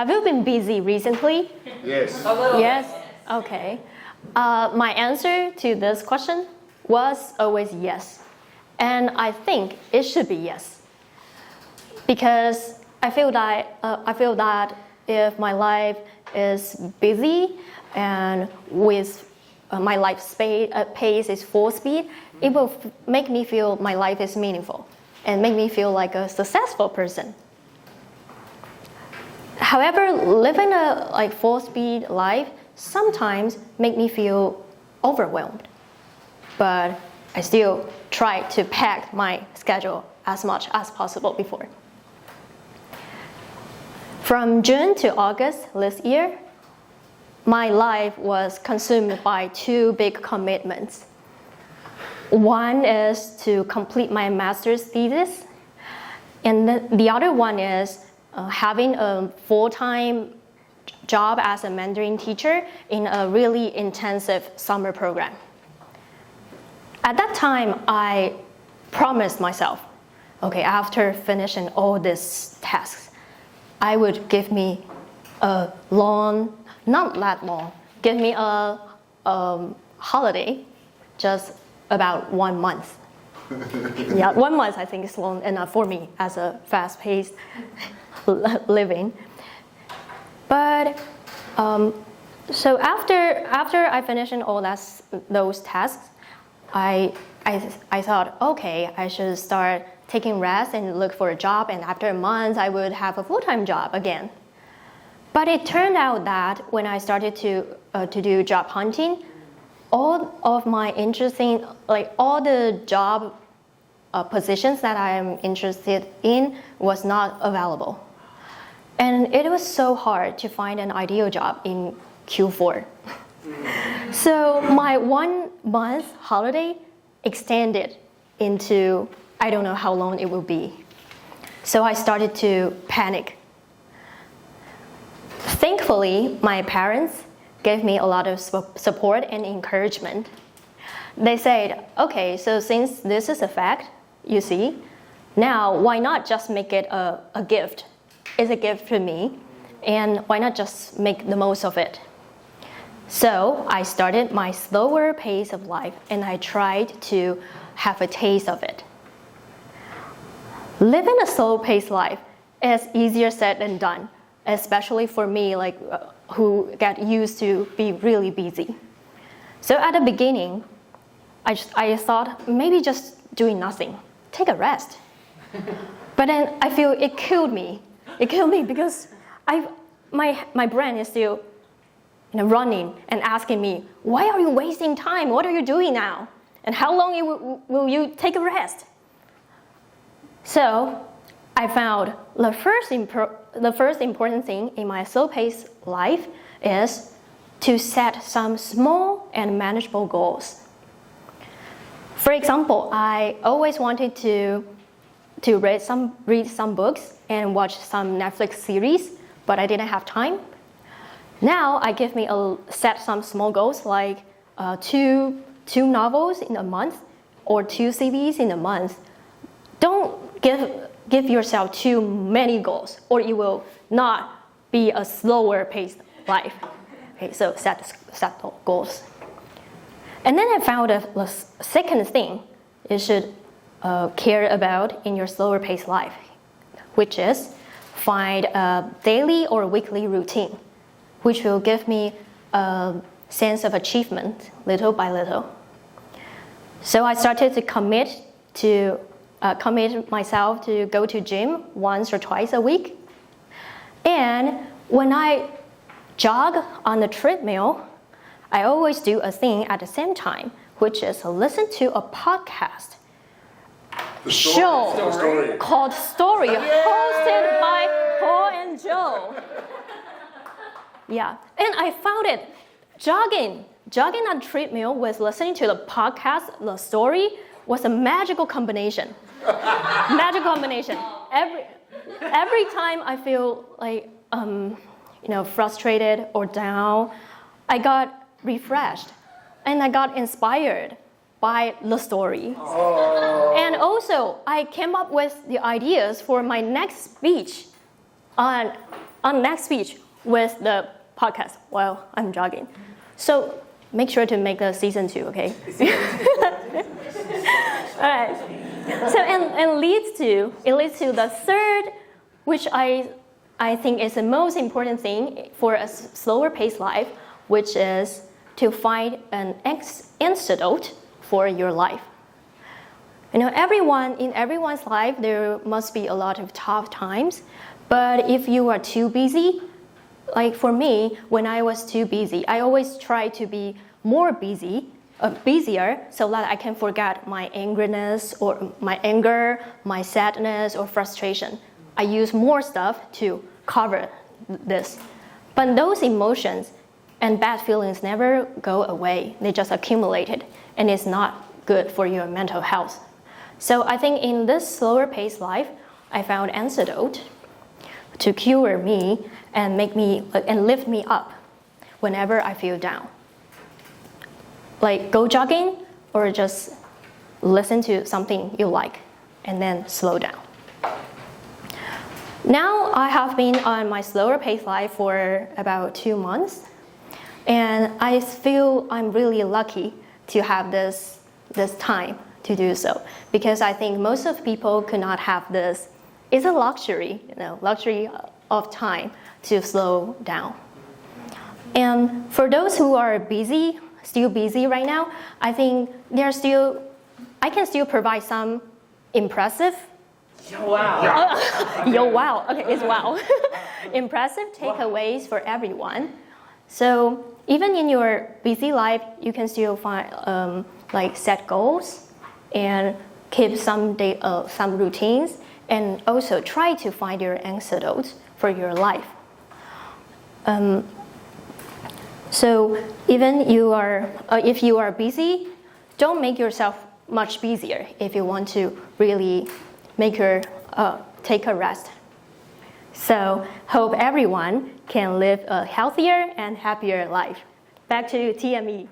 Have you been busy recently? Yes. Yes? Okay. My answer to this question was always yes. And I think it should be yes. Because I feel that if my life is busy and with my life pace is full speed, it will make me feel my life is meaningful and make me feel like a successful person. However, living a full speed life sometimes make me feel overwhelmed. But I still try to pack my schedule as much as possible before. From June to August this year, my life was consumed by two big commitments. One is to complete my master's thesis, and the other one is having a full-time job as a Mandarin teacher in a really intensive summer program. At that time, I promised myself, okay, after finishing all these tasks, I would give me a long, not that long, give me a holiday, just about 1 month. Yeah, 1 month I think is long enough for me as a fast-paced living. But so after I finished all those tasks, I thought, okay, I should start taking rest and look for a job, and after a month I would have a full-time job again. But it turned out that when I started to do job hunting, all of my interesting, all the job positions that I am interested in was not available. And it was so hard to find an ideal job in Q4. So my 1 month holiday extended into, I don't know how long it will be. So I started to panic. Thankfully, my parents gave me a lot of support and encouragement. They said, okay, so since this is a fact, you see, now why not just make it a gift? It's a gift to me, and why not just make the most of it? So I started my slower pace of life, and I tried to have a taste of it. Living a slow-paced life is easier said than done, especially for me, who get used to be really busy. So at the beginning, I thought maybe just doing nothing, take a rest. But then I feel it killed me. It killed me because my brain is still running and asking me, why are you wasting time? What are you doing now? And how long will you take a rest? So I found the first important thing in my slow-paced life is to set some small and manageable goals. For example, I always wanted to read some books and watch some Netflix series, but I didn't have time. Now I set some small goals like two novels in a month or 2 CVs in a month. Don't give yourself too many goals, or it will not be a slower paced life. Okay, so set goals. And then I found the second thing you should care about in your slower paced life, which is find a daily or weekly routine, which will give me a sense of achievement little by little. So I started to commit myself to go to gym once or twice a week. And when I jog on the treadmill, I always do a thing at the same time, which is listen to a podcast show called Story, hosted by Paul and Joe. Yeah, and I found it jogging on the treadmill with listening to the podcast, the story, was a magical combination. Every time I feel frustrated or down, I got refreshed and I got inspired by the story. Oh. And also, I came up with the ideas for my next speech on on next speech with the podcast while I'm jogging. So make sure to make the season 2, okay? All right. So and leads to the third, which I think is the most important thing for a slower paced life, which is to find an antidote for your life. You know, in everyone's life, there must be a lot of tough times, but if you are too busy, like for me, when I was too busy, I always try to be more busier so that I can forget my angriness or my anger, my sadness or frustration. I use more stuff to cover this. But those emotions and bad feelings never go away. They just accumulated, and it's not good for your mental health. So I think in this slower paced life, I found antidote to cure me and lift me up whenever I feel down. Like go jogging or just listen to something you like and then slow down. Now I have been on my slower paced life for about 2 months, and I feel I'm really lucky to have this time to do so, because I think most of people could not have this. It's a luxury, luxury of time to slow down. And for those who are still busy right now, I think I can still provide some impressive. Wow. Wow. Okay, it's wow. Impressive takeaways for everyone. So even in your busy life, you can still find set goals and keep some routines, and also try to find your antidote for your life. So even if you are busy, don't make yourself much busier if you want to really take a rest. So hope everyone can live a healthier and happier life. Back to TME.